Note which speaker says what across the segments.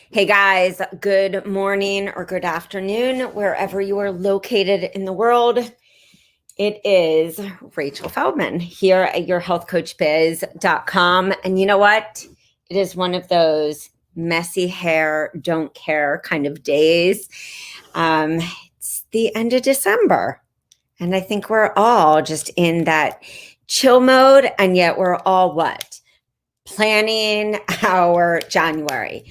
Speaker 1: Hey guys, good morning or good afternoon, wherever you are located in the world. It is Rachel Feldman here at yourhealthcoachbiz.com. And you know what? It is one of those messy hair, don't care kind of days. It's the end of December. And I think we're all just in that chill mode. And yet we're all what? Planning our January.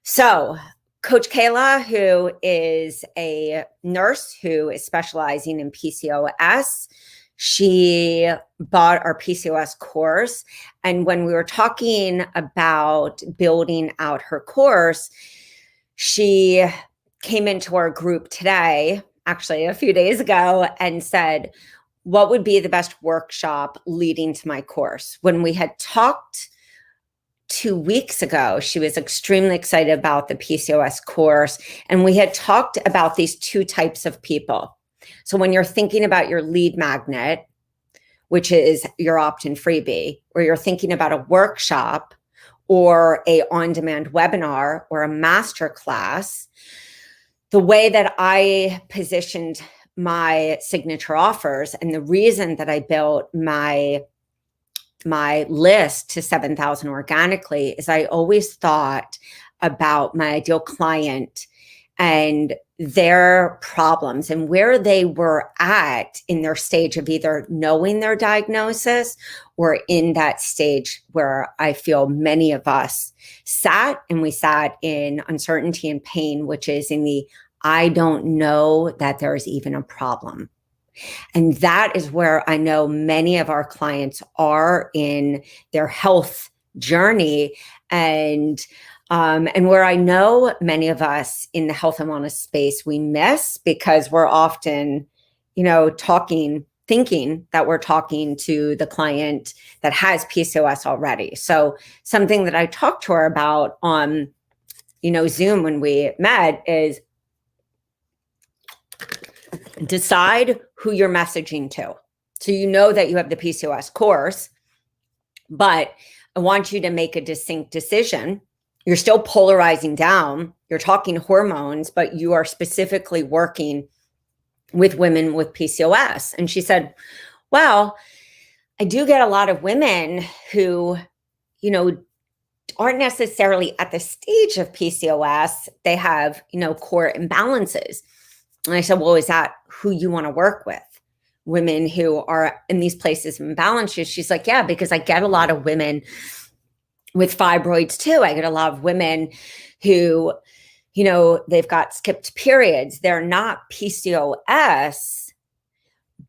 Speaker 1: So, Coach Kayla, who is a nurse who is specializing in PCOS, she bought our PCOS course. And when we were talking about building out her course, she came into our group today, actually a few days ago, and said, what would be the best workshop leading to my course? When we had talked 2 weeks ago, she was extremely excited about the PCOS course. And we had talked about these two types of people. So when you're thinking about your lead magnet, which is your opt-in freebie, or you're thinking about a workshop or a on-demand webinar or a master class, the way that I positioned my signature offers and the reason that I built my list to 7,000 organically is I always thought about my ideal client and their problems and where they were at in their stage of either knowing their diagnosis or in that stage where I feel many of us sat, and we sat in uncertainty and pain, which is in the I don't know that there's even a problem. And that is where I know many of our clients are in their health journey, and where I know many of us in the health and wellness space we miss because we're often, thinking that we're talking to the client that has PCOS already. So something that I talked to her about on, Zoom when we met is decide who you're messaging to. So you know that you have the PCOS course, but I want you to make a distinct decision. You're still polarizing down. You're talking hormones, but you are specifically working with women with PCOS. And she said, well, I do get a lot of women who, aren't necessarily at the stage of PCOS. They have, core imbalances. And I said, well, is that who you want to work with? Women who are in these places of imbalances? She's like, yeah, because I get a lot of women with fibroids too. I get a lot of women who, they've got skipped periods. They're not PCOS,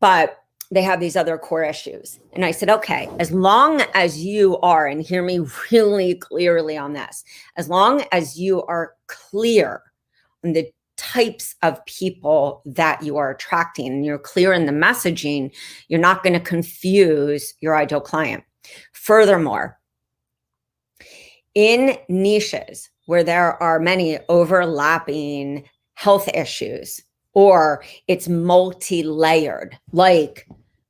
Speaker 1: but they have these other core issues. And I said, okay, as long as you are, and hear me really clearly on this, as long as you are clear on the types of people that you are attracting and you're clear in the messaging, you're not going to confuse your ideal client. Furthermore, in niches where there are many overlapping health issues, or it's multi-layered, like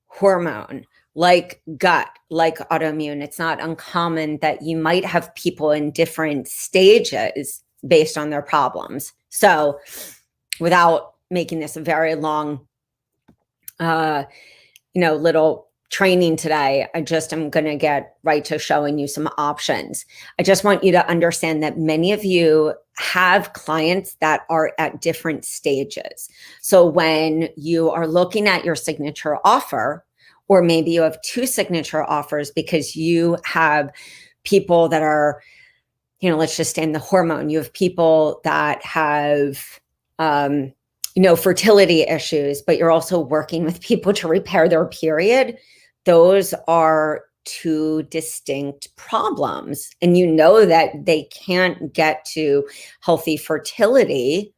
Speaker 1: hormone, like gut, like autoimmune, it's not uncommon that you might have people in different stages based on their problems. So without making this a very long, little training today, I just am going to get right to showing you some options. I just want you to understand that many of you have clients that are at different stages. So when you are looking at your signature offer, or maybe you have two signature offers because you have people that are, let's just stay in the hormone. You have people that have, fertility issues, but you're also working with people to repair their period. Those are two distinct problems. And you know that they can't get to healthy fertility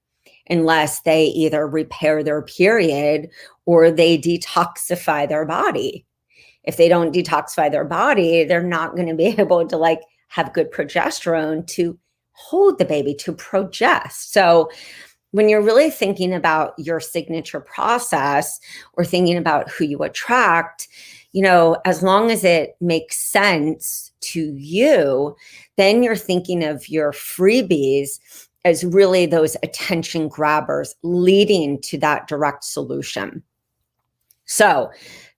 Speaker 1: unless they either repair their period or they detoxify their body. If they don't detoxify their body, they're not going to be able to have good progesterone to hold the baby, to progest. So when you're really thinking about your signature process or thinking about who you attract, as long as it makes sense to you, then you're thinking of your freebies as really those attention grabbers leading to that direct solution. So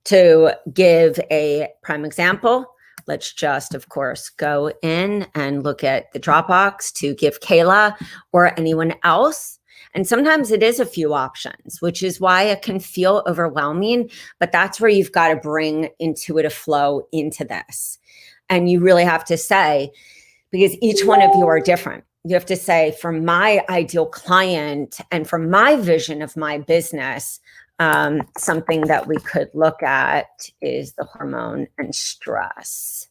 Speaker 1: to give a prime example, let's just, of course, go in and look at the Dropbox to give Kayla or anyone else. And sometimes it is a few options, which is why it can feel overwhelming, but that's where you've got to bring intuitive flow into this. And you really have to say, because each one of you are different. You have to say, for my ideal client and for my vision of my business, something that we could look at is the hormone and stress.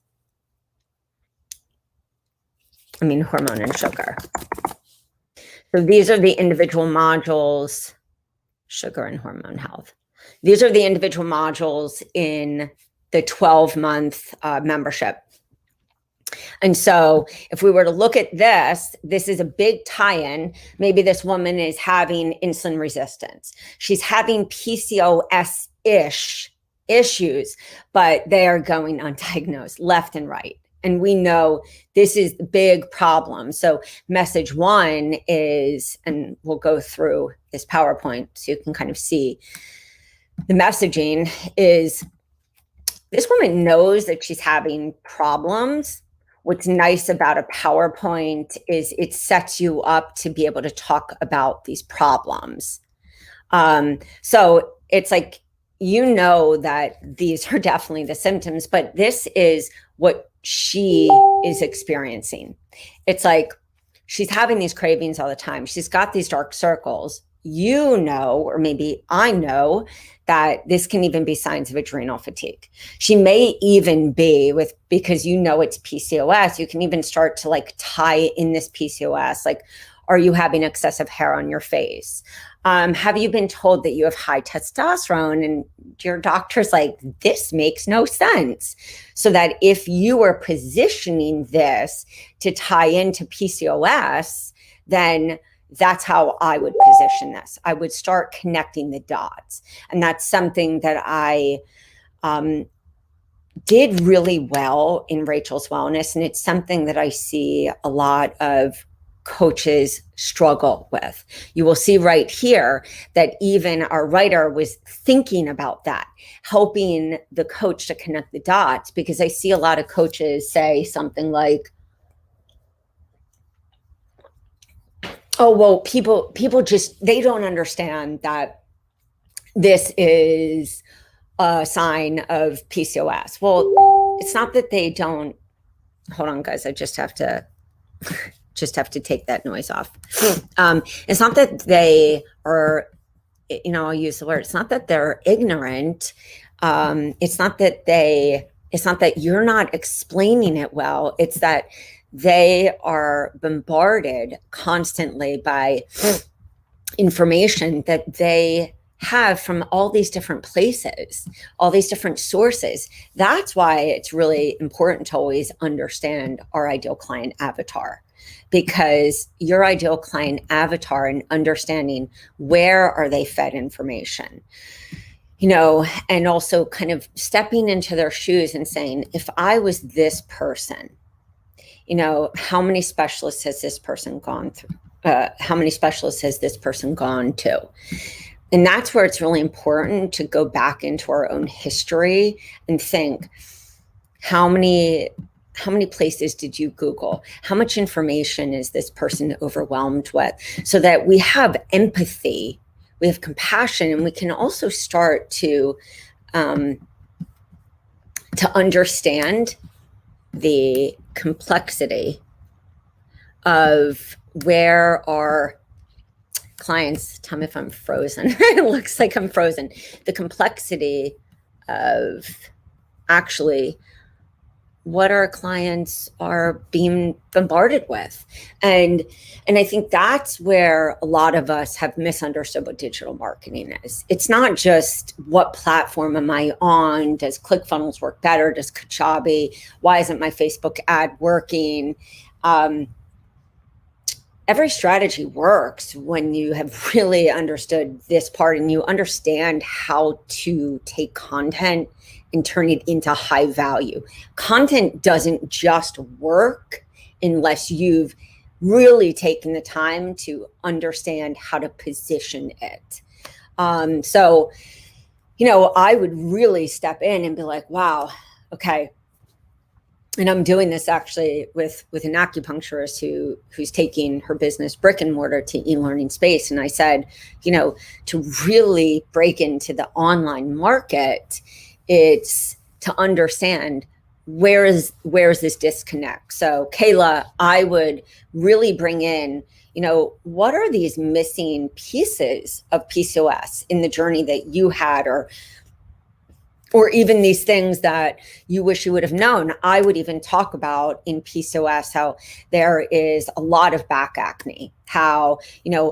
Speaker 1: Hormone and sugar. So these are the individual modules, sugar and hormone health. These are the individual modules in the 12-month membership. And so if we were to look at this is a big tie-in. Maybe this woman is having insulin resistance. She's having PCOS-ish issues, but they are going undiagnosed left and right. And we know this is the big problem. So message one is, and we'll go through this PowerPoint so you can kind of see the messaging is, this woman knows that she's having problems. What's nice about a PowerPoint is it sets you up to be able to talk about these problems. So it's like, that these are definitely the symptoms, but this is what she is experiencing. It's like she's having these cravings all the time. She's got these dark circles. Or maybe I know that this can even be signs of adrenal fatigue. She may even be because it's PCOS, you can even start to tie in this PCOS. Are you having excessive hair on your face? Have you been told that you have high testosterone? And your doctor's like, this makes no sense. So that if you were positioning this to tie into PCOS, then that's how I would position this. I would start connecting the dots. And that's something that I did really well in Rachel's Wellness. And it's something that I see a lot of coaches struggle with. You will see right here that even our writer was thinking about that, helping the coach to connect the dots, because I see a lot of coaches say something like, oh, well, people just, they don't understand that this is a sign of PCOS. Well, it's not that they don't, hold on guys, I just have to take that noise off. It's not that they are, I'll use the word, it's not that they're ignorant. It's not that you're not explaining it well. It's that they are bombarded constantly by information that they have from all these different places, all these different sources. That's why it's really important to always understand our ideal client avatar, because your ideal client avatar and understanding where are they fed information, and also kind of stepping into their shoes and saying, if I was this person, how many specialists has this person gone through? How many specialists has this person gone to? And that's where it's really important to go back into our own history and think, how many places did you Google? How much information is this person overwhelmed with? So that we have empathy, we have compassion, and we can also start to understand the complexity of where our clients, tell me if I'm frozen. It looks like I'm frozen. The complexity of actually what our clients are being bombarded with. And I think that's where a lot of us have misunderstood what digital marketing is. It's not just what platform am I on? Does ClickFunnels work better? Does Kajabi? Why isn't my Facebook ad working? every strategy works when you have really understood this part and you understand how to take content and turn it into high value. Content doesn't just work unless you've really taken the time to understand how to position it. So, I would really step in and be like, wow, okay. And I'm doing this actually with an acupuncturist who's taking her business brick and mortar to e-learning space. And I said, to really break into the online market, it's to understand where is this disconnect. So Kayla, I would really bring in, what are these missing pieces of PCOS in the journey that you had, or even these things that you wish you would have known. I would even talk about in PCOS how there is a lot of back acne. How,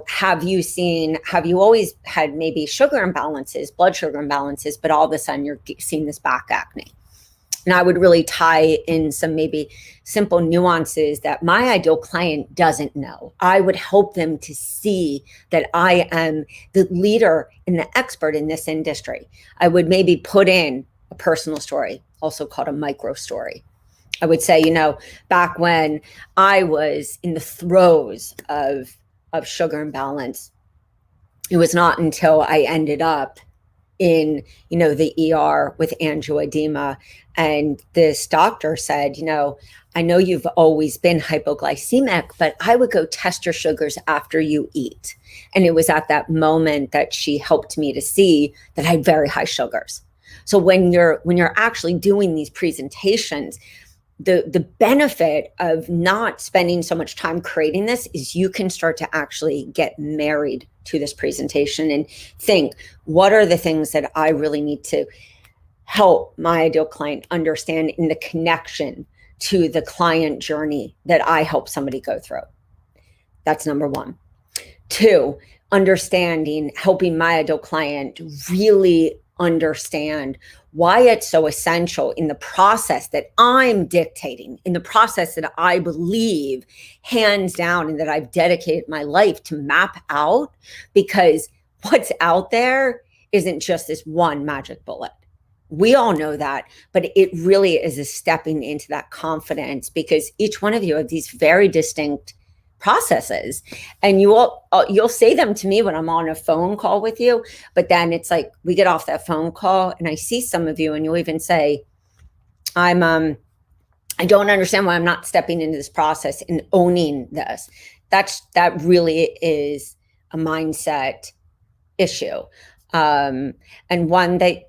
Speaker 1: have you always had maybe sugar imbalances, blood sugar imbalances, but all of a sudden you're seeing this back acne? And I would really tie in some maybe simple nuances that my ideal client doesn't know. I would help them to see that I am the leader and the expert in this industry. I would maybe put in a personal story, also called a micro story. I would say, back when I was in the throes of sugar imbalance, it was not until I ended up in, the ER with angioedema. And this doctor said, I know you've always been hypoglycemic, but I would go test your sugars after you eat. And it was at that moment that she helped me to see that I had very high sugars. So when you're actually doing these presentations, the benefit of not spending so much time creating this is you can start to actually get married to this presentation and think, what are the things that I really need to help my ideal client understand in the connection to the client journey that I help somebody go through? That's number one. Two, helping my ideal client really understand why it's so essential in the process that I'm dictating, in the process that I believe hands down and that I've dedicated my life to map out, because what's out there isn't just this one magic bullet. We all know that, but it really is a stepping into that confidence, because each one of you have these very distinct processes, and you'll say them to me when I'm on a phone call with you, but then it's like we get off that phone call and I see some of you and you'll even say, I don't understand why I'm not stepping into this process and owning this. That really is a mindset issue, and one that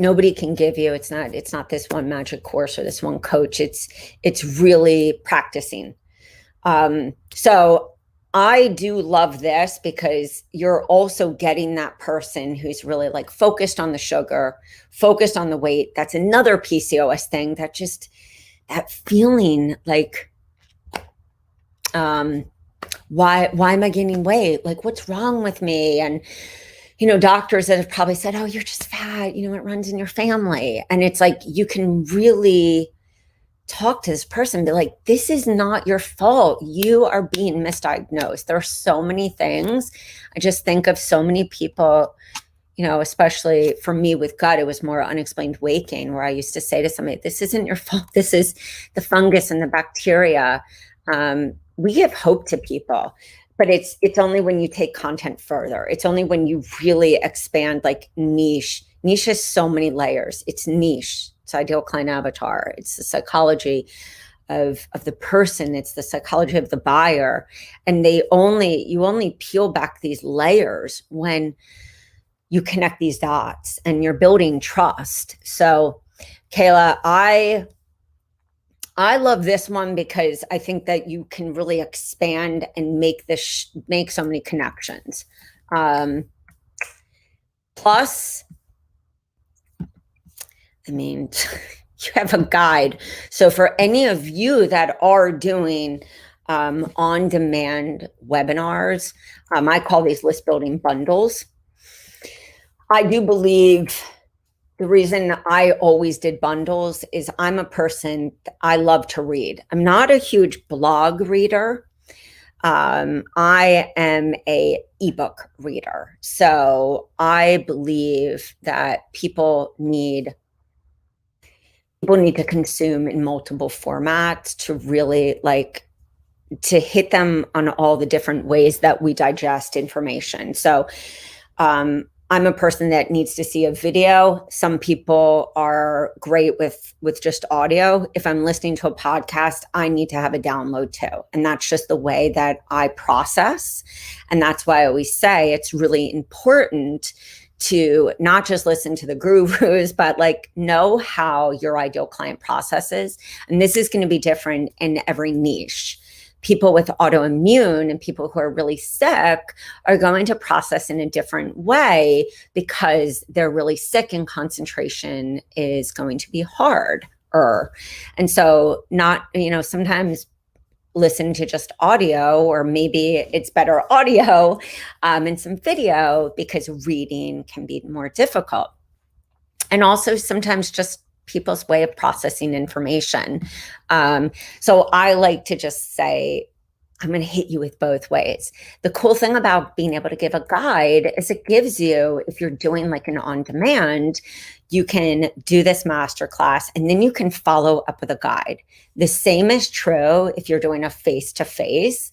Speaker 1: nobody can give you. It's not this one magic course or this one coach. It's really practicing. So I do love this because you're also getting that person who's really like focused on the sugar, focused on the weight. That's another PCOS thing, that feeling like, why am I gaining weight? Like, what's wrong with me? And, doctors that have probably said, oh, you're just fat, it runs in your family. And it's like, you can really talk to this person, be like, this is not your fault. You are being misdiagnosed. There are so many things. I just think of so many people, especially for me with gut, it was more unexplained weight gain, where I used to say to somebody, this isn't your fault. This is the fungus and the bacteria. We give hope to people, but it's only when you take content further. It's only when you really expand, like niche. Niche has so many layers. It's niche. It's ideal client avatar. It's the psychology of the person. It's the psychology of the buyer. And you only peel back these layers when you connect these dots and you're building trust. So Kayla, I love this one because I think that you can really expand and make so many connections. Plus, you have a guide. So for any of you that are doing on-demand webinars, I call these list building bundles. I do believe the reason I always did bundles is I'm a person, I love to read. I'm not a huge blog reader, I am a ebook reader. So I believe that people need to consume in multiple formats to really to hit them on all the different ways that we digest information. So I'm a person that needs to see a video. Some people are great with just audio. If I'm listening to a podcast, I need to have a download too. And that's just the way that I process. And that's why I always say it's really important to not just listen to the gurus, but know how your ideal client processes. And this is going to be different in every niche. People with autoimmune and people who are really sick are going to process in a different way because they're really sick and concentration is going to be harder. And so sometimes listen to just audio, or maybe it's better audio and some video because reading can be more difficult. And also sometimes just people's way of processing information. So I like to just say, I'm going to hit you with both ways. The cool thing about being able to give a guide is it gives you, if you're doing an on-demand, you can do this masterclass and then you can follow up with a guide. The same is true if you're doing a face-to-face.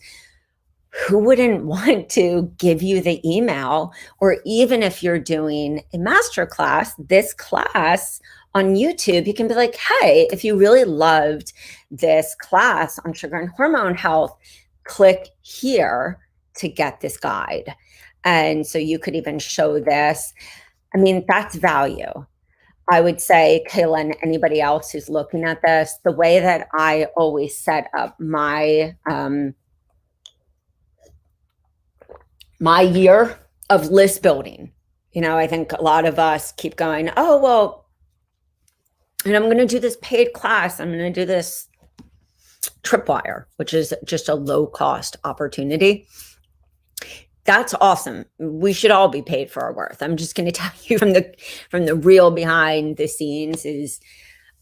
Speaker 1: Who wouldn't want to give you the email? Or even if you're doing a masterclass, this class on YouTube, you can be like, hey, if you really loved this class on sugar and hormone health, click here to get this guide. And so you could even show this. I mean, that's value. I would say, Kayla, and anybody else who's looking at this, the way that I always set up my year of list building. I think a lot of us keep going, oh, well, and I'm going to do this paid class. I'm going to do this tripwire, which is just a low cost opportunity. That's awesome. We should all be paid for our worth. I'm just going to tell you from the real behind the scenes is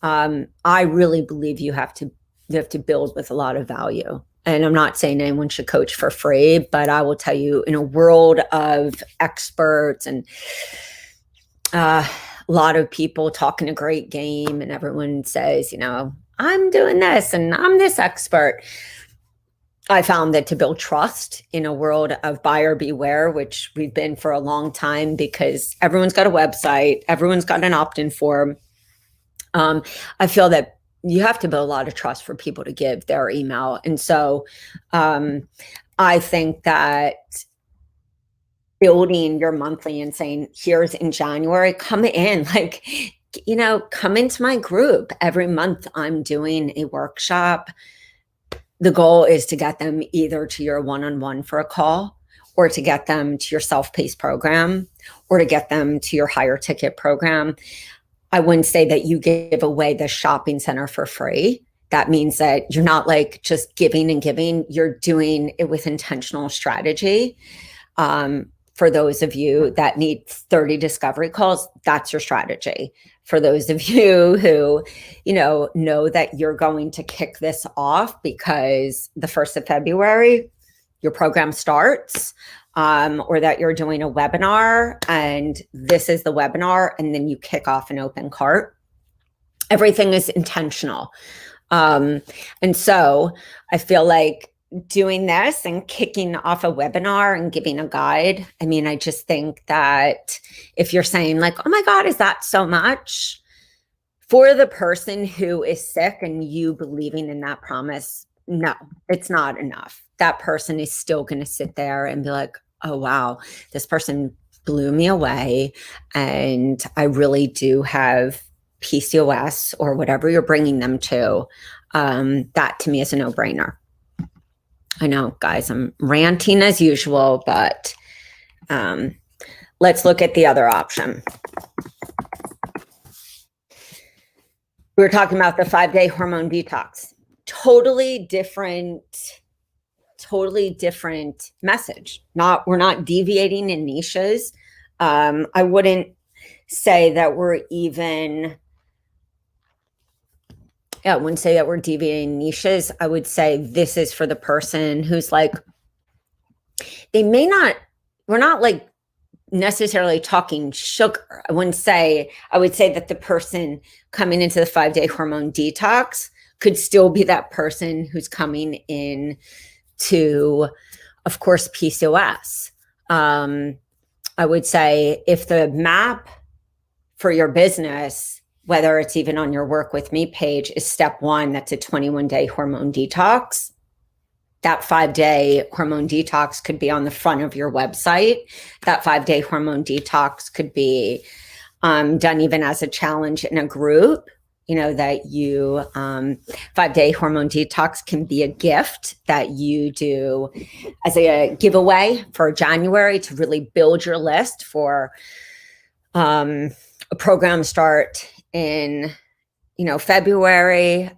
Speaker 1: I really believe you have to build with a lot of value. And I'm not saying anyone should coach for free, but I will tell you, in a world of experts and a lot of people talking a great game and everyone says, I'm doing this and I'm this expert. I found that to build trust in a world of buyer beware, which we've been for a long time because everyone's got a website, everyone's got an opt-in form. I feel that you have to build a lot of trust for people to give their email. And so I think that building your monthly and saying, here's in January, come in, come into my group. Every month I'm doing a workshop. The goal is to get them either to your one-on-one for a call, or to get them to your self-paced program, or to get them to your higher ticket program. I wouldn't say that you give away the shopping center for free. That means that you're not just giving and giving. You're doing it with intentional strategy. For those of you that need 30 discovery calls, that's your strategy. For those of you who, know that you're going to kick this off because the 1st of February, your program starts, or that you're doing a webinar and this is the webinar, and then you kick off an open cart. Everything is intentional. And so I feel like doing this and kicking off a webinar and giving a guide, I just think that if you're saying oh my God, is that so much? For the person who is sick and you believing in that promise, no, it's not enough. That person is still going to sit there and be like, oh, wow, this person blew me away. And I really do have PCOS or whatever you're bringing them to. That to me is a no-brainer. I know, guys, I'm ranting as usual, but let's look at the other option. We were talking about the 5-day hormone detox. Totally different message. We're not deviating in niches. I wouldn't say that we're I wouldn't say that we're deviating niches. I would say this is for the person who's they may not, we're not like necessarily talking sugar. I would say that the person coming into the 5-day hormone detox could still be that person who's coming in to, of course, PCOS. I would say if the map for your business, whether it's even on your Work With Me page, is step 1, that's a 21-day hormone detox. That 5-day hormone detox could be on the front of your website. That 5-day hormone detox could be done even as a challenge in a group. That you 5-day hormone detox can be a gift that you do as a giveaway for January to really build your list for a program start in February.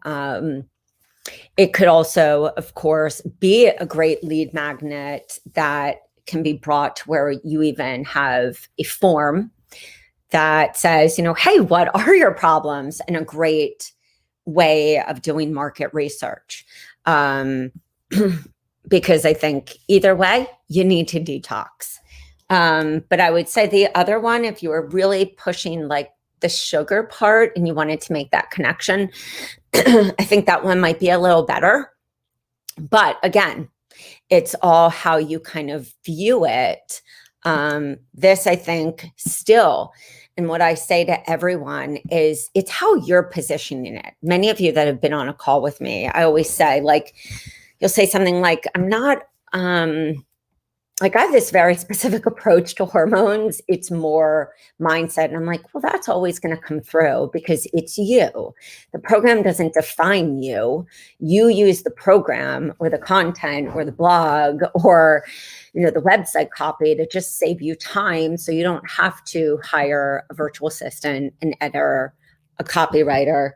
Speaker 1: It could also, of course, be a great lead magnet that can be brought to where you even have a form that says, hey, what are your problems? And a great way of doing market research. Because I think either way, you need to detox. But I would say the other one, if you were really pushing like the sugar part and you wanted to make that connection, I think that one might be a little better. But again, it's all how you kind of view it. This, I think, still, and what I say to everyone is it's how you're positioning it. Many of you that have been on a call with me, I always say, like, you'll say something like, I'm not, like, I have this very specific approach to hormones. It's more mindset. And I'm like, well, that's always going to come through because it's you. The program doesn't define you. You use the program or the content or the blog or, the website copy to just save you time. So you don't have to hire a virtual assistant, an editor, a copywriter.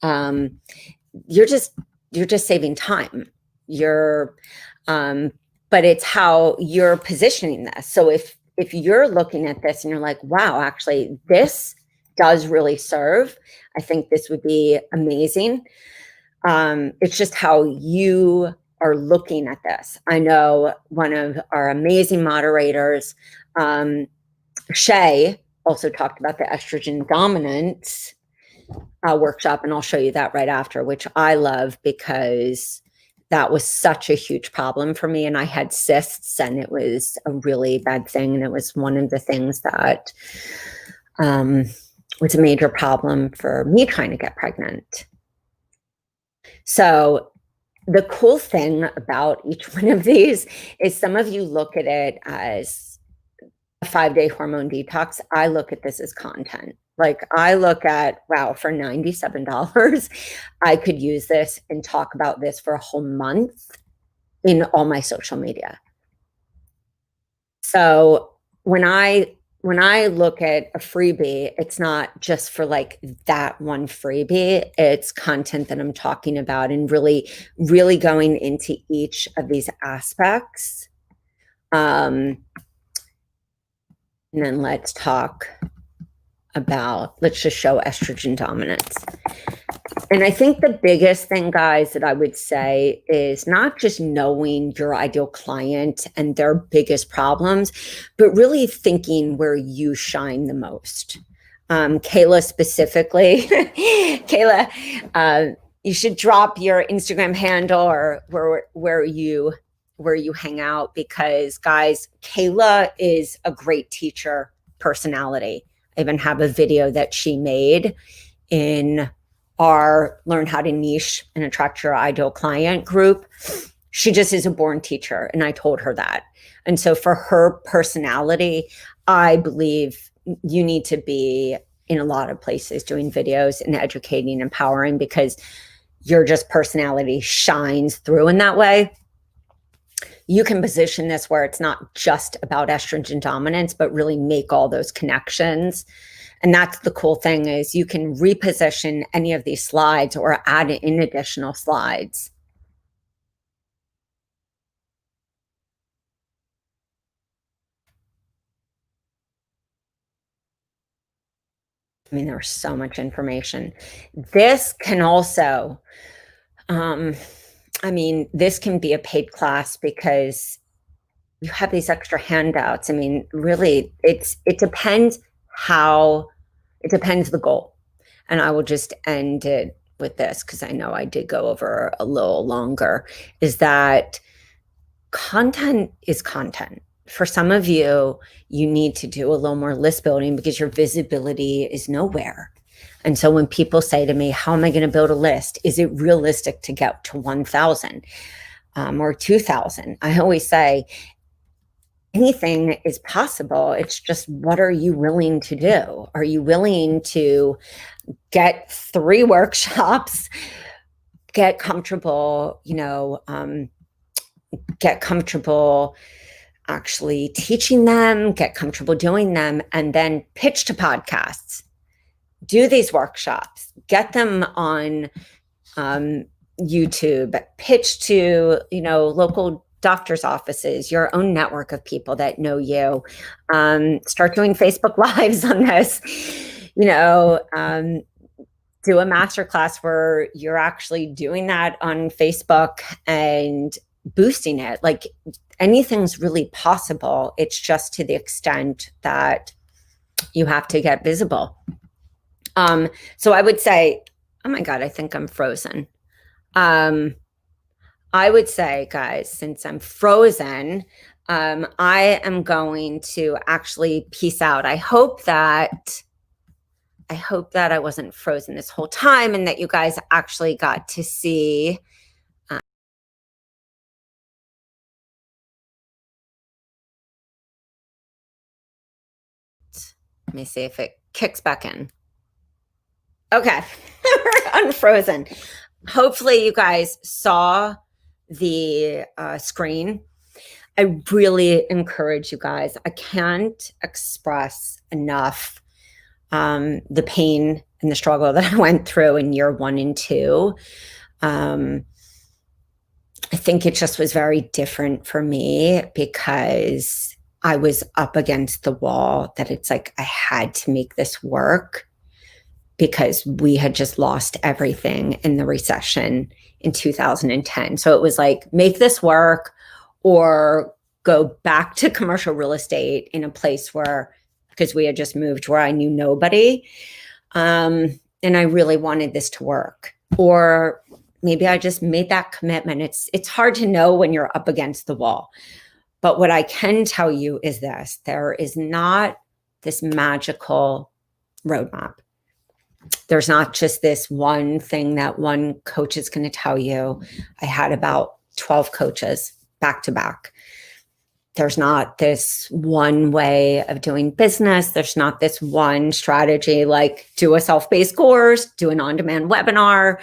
Speaker 1: You're just saving time. But it's how you're positioning this. So if you're looking at this and you're like, wow, actually, this does really serve, I think this would be amazing. It's just how you are looking at this. I know one of our amazing moderators, Shay, also talked about the estrogen dominance workshop, and I'll show you that right after, which I love because that was such a huge problem for me. And I had cysts and it was a really bad thing. And it was one of the things that was a major problem for me trying to get pregnant. So the cool thing about each one of these is some of you look at it as a 5-day hormone detox. I look at this as content. Like I look at, wow, for $97, I could use this and talk about this for a whole month in all my social media. So when I look at a freebie, it's not just for like that one freebie, it's content that I'm talking about and really, really going into each of these aspects. And then let's talk about, let's just show estrogen dominance. And I think the biggest thing, guys, that I would say is not just knowing your ideal client and their biggest problems, but really thinking where you shine the most. Kayla specifically, Kayla, you should drop your Instagram handle or where you hang out, because guys, Kayla is a great teacher personality. I even have a video that she made in our Learn How to Niche and Attract Your Ideal Client group. She just is a born teacher, and I told her that. And so for her personality, I believe you need to be in a lot of places doing videos and educating, empowering, because your just personality shines through in that way. You can position this where it's not just about estrogen dominance, but really make all those connections. And that's the cool thing, is you can reposition any of these slides or add in additional slides. I mean, there's so much information. This can also, I mean, this can be a paid class, because you have these extra handouts. I mean, really, it depends the goal. And I will just end it with this because I know I did go over a little longer, is that content is content. For some of you, you need to do a little more list building because your visibility is nowhere. And so when people say to me, how am I going to build a list? Is it realistic to get to 1,000 or 2,000? I always say anything is possible. It's just, what are you willing to do? Are you willing to get 3 workshops, get comfortable, get comfortable actually teaching them, get comfortable doing them, and then pitch to podcasts, do these workshops, get them on YouTube, pitch to, local doctor's offices, your own network of people that know you, start doing Facebook Lives on this, do a masterclass where you're actually doing that on Facebook and boosting it. Like, anything's really possible. It's just to the extent that you have to get visible. So I would say, oh my God, I think I'm frozen. I would say, guys, since I'm frozen, I am going to actually peace out. I hope that I wasn't frozen this whole time and that you guys actually got to see. Let me see if it kicks back in. Okay, unfrozen. Hopefully you guys saw the screen. I really encourage you guys. I can't express enough the pain and the struggle that I went through in year 1 and 2. I think it just was very different for me because I was up against the wall, that it's like I had to make this work because we had just lost everything in the recession in 2010. So it was like, make this work or go back to commercial real estate in a place where, because we had just moved, where I knew nobody. And I really wanted this to work. Or maybe I just made that commitment. It's hard to know when you're up against the wall. But what I can tell you is this: there is not this magical roadmap. There's not just this one thing that one coach is going to tell you. I had about 12 coaches back to back. There's not this one way of doing business. There's not this one strategy, like do a self-paced course, do an on-demand webinar,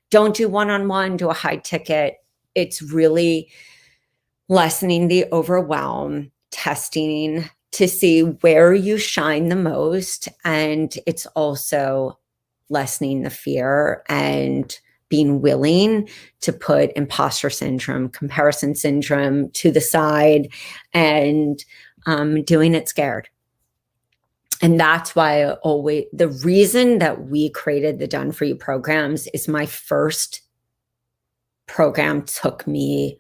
Speaker 1: don't do one-on-one, do a high ticket. It's really lessening the overwhelm, testing to see where you shine the most. And it's also lessening the fear and being willing to put imposter syndrome, comparison syndrome to the side, and doing it scared. And that's why the reason that we created the Done For You programs is my first program took me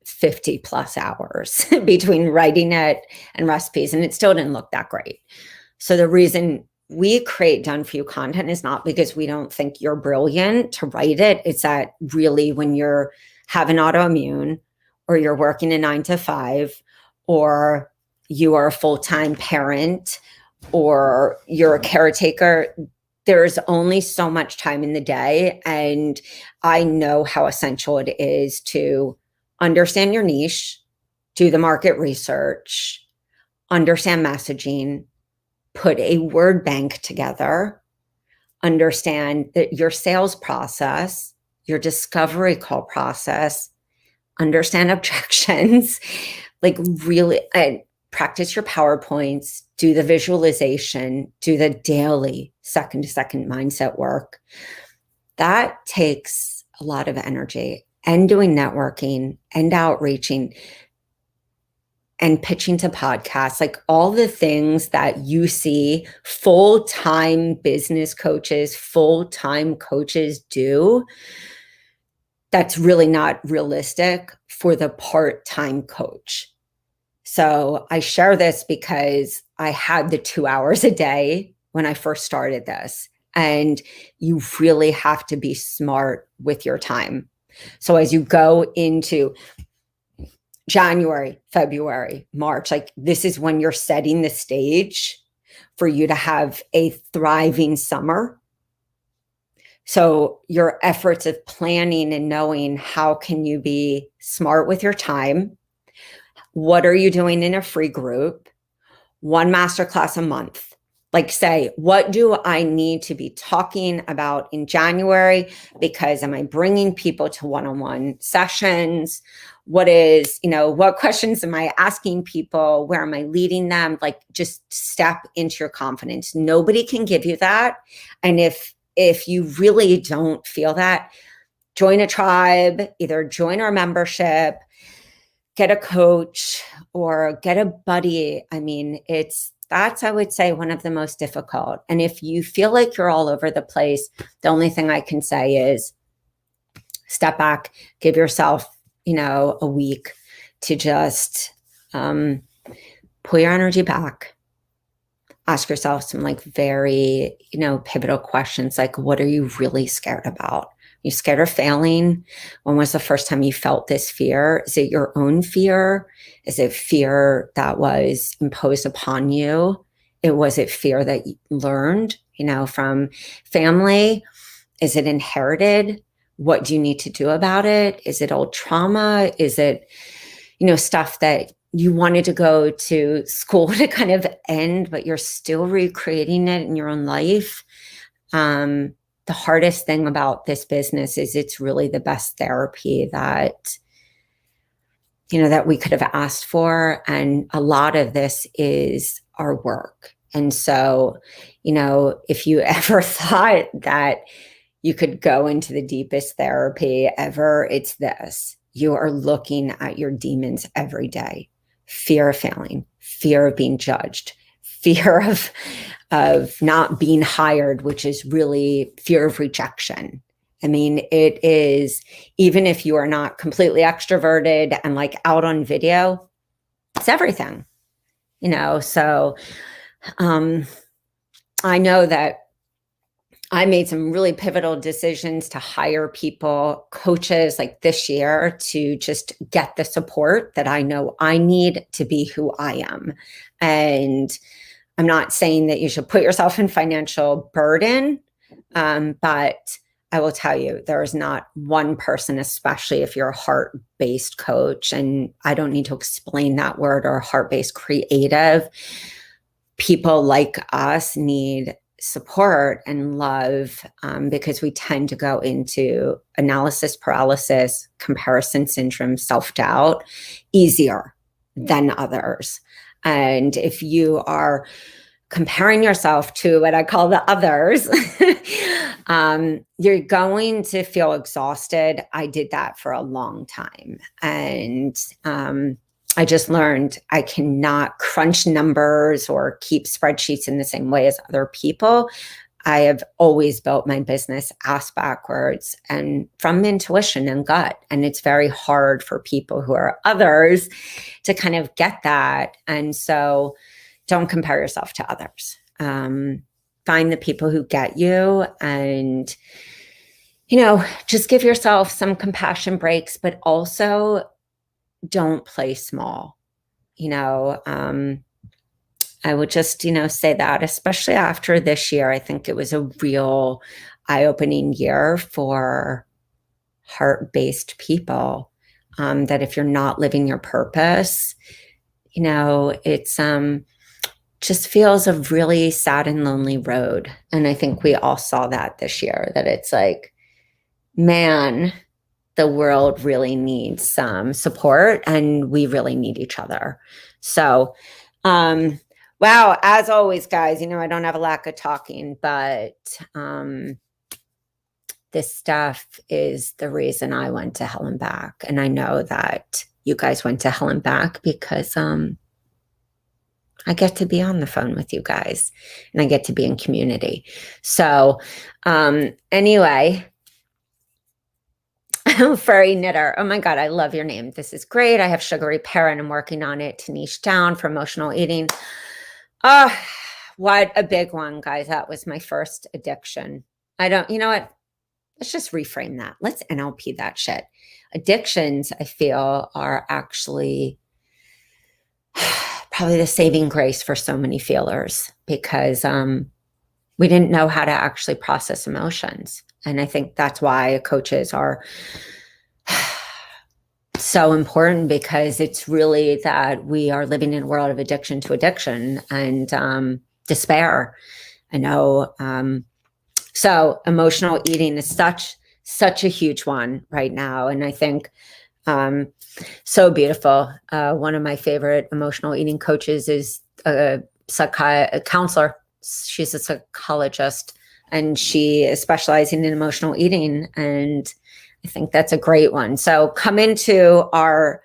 Speaker 1: 50 plus hours between writing it and recipes, and it still didn't look that great. So the reason we create Done For You content is not because we don't think you're brilliant to write it. It's that really when you're having autoimmune, or you're working a 9 to 5, or you are a full-time parent, or you're a caretaker, there's only so much time in the day. And I know how essential it is to understand your niche, do the market research, understand messaging, put a word bank together, understand that your sales process, your discovery call process, understand objections, like really practice your PowerPoints, do the visualization, do the daily second-to-second mindset work. That takes a lot of energy, and doing networking and outreaching and pitching to podcasts, like all the things that you see full-time business coaches, full-time coaches do, that's really not realistic for the part-time coach. So I share this because I had the 2 hours a day when I first started this. And you really have to be smart with your time. So as you go into January, February, March, like this is when you're setting the stage for you to have a thriving summer. So your efforts of planning and knowing how can you be smart with your time? What are you doing in a free group? One masterclass a month. Like say, what do I need to be talking about in January? Because am I bringing people to one-on-one sessions? What questions am I asking people? Where am I leading them? Like just step into your confidence. Nobody can give you that. And if you really don't feel that, join a tribe, either join our membership, get a coach, or get a buddy. I mean, that's, I would say, one of the most difficult. And if you feel like you're all over the place, the only thing I can say is step back, give yourself, a week to just pull your energy back. Ask yourself some very, pivotal questions. Like, what are you really scared about? You scared of failing? When was the first time you felt this fear? Is it your own fear? Is it fear that was imposed upon you? Was it fear that you learned, from family? Is it inherited? What do you need to do about it? Is it old trauma? Is it, stuff that you wanted to go to school to kind of end, but you're still recreating it in your own life? The hardest thing about this business is it's really the best therapy that we could have asked for. And a lot of this is our work. And so, if you ever thought that you could go into the deepest therapy ever, it's this. You are looking at your demons every day. Fear of failing, fear of being judged, fear of not being hired, which is really fear of rejection. I mean, it is, even if you are not completely extroverted and out on video, it's everything, So I know that I made some really pivotal decisions to hire people, coaches this year, to just get the support that I know I need to be who I am. And I'm not saying that you should put yourself in financial burden, but I will tell you, there is not one person, especially if you're a heart-based coach, and I don't need to explain that word, or heart-based creative. People like us need support and love, because we tend to go into analysis paralysis, comparison syndrome, self-doubt easier than others. And if you are comparing yourself to what I call the others, you're going to feel exhausted. I did that for a long time. And I just learned I cannot crunch numbers or keep spreadsheets in the same way as other people. I have always built my business ass backwards and from intuition and gut. And it's very hard for people who are others to kind of get that. And so don't compare yourself to others. Find the people who get you, and, just give yourself some compassion breaks, but also don't play small. I would just, say that, especially after this year. I think it was a real eye-opening year for heart-based people, that if you're not living your purpose, it's just feels a really sad and lonely road. And I think we all saw that this year, that it's man, the world really needs some support, and we really need each other. So, wow, as always, guys, I don't have a lack of talking, but this stuff is the reason I went to hell and back. And I know that you guys went to hell and back because I get to be on the phone with you guys, and I get to be in community. So anyway, Furry knitter. Oh my God, I love your name. This is great. I have sugary pear and I'm working on it to niche down for emotional eating. Oh, what a big one, guys. That was my first addiction. You know what? Let's just reframe that. Let's NLP that shit. Addictions, I feel, are actually probably the saving grace for so many feelers because we didn't know how to actually process emotions. And I think that's why coaches are so important, because it's really that we are living in a world of addiction to addiction and despair. I know. So emotional eating is such a huge one right now. And I think so beautiful. One of my favorite emotional eating coaches is a counselor. She's a psychologist and she is specializing in emotional eating. And I think that's a great one. So come into our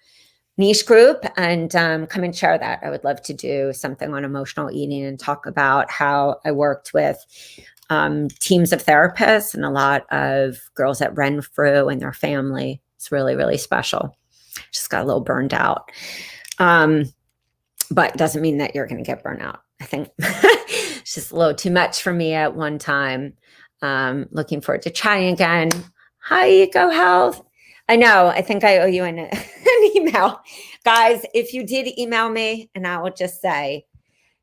Speaker 1: niche group and come and share that. I would love to do something on emotional eating and talk about how I worked with teams of therapists and a lot of girls that ran through and their family. It's really, really special. Just got a little burned out. But it doesn't mean that you're going to get burnt out. I think it's just a little too much for me at one time. Looking forward to chatting again. Hi, Eco Health. I know, I think I owe you an email. Guys, if you did email me, and I will just say,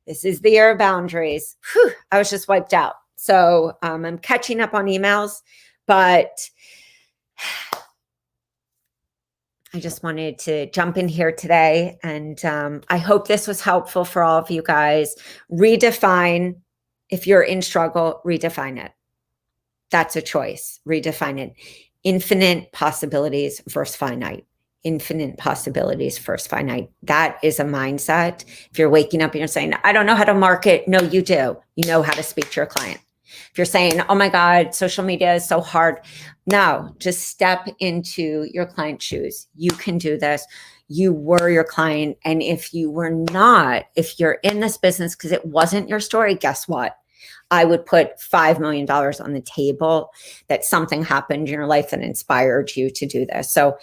Speaker 1: this is the year of boundaries. Whew, I was just wiped out. So I'm catching up on emails, but I just wanted to jump in here today. And I hope this was helpful for all of you guys. Redefine, if you're in struggle, redefine it. That's a choice. Redefine it. Infinite possibilities versus finite. Infinite possibilities versus finite. That is a mindset. If you're waking up and you're saying, I don't know how to market. No, you do. You know how to speak to your client. If you're saying, oh my God, social media is so hard. No, just step into your client's shoes. You can do this. You were your client. And if you were not, if you're in this business because it wasn't your story, guess what? I would put $5 million on the table that something happened in your life that inspired you to do this. So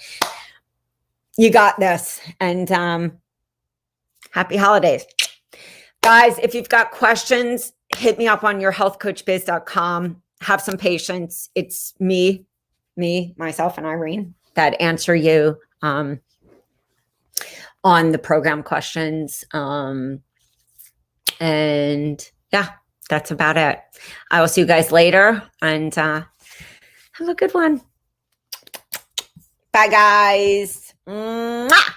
Speaker 1: you got this. And happy holidays. Guys, if you've got questions, hit me up on yourhealthcoachbiz.com. Have some patience. It's me, myself, and Irene that answer you on the program questions. And yeah, that's about it. I will see you guys later and have a good one. Bye, guys. Mwah!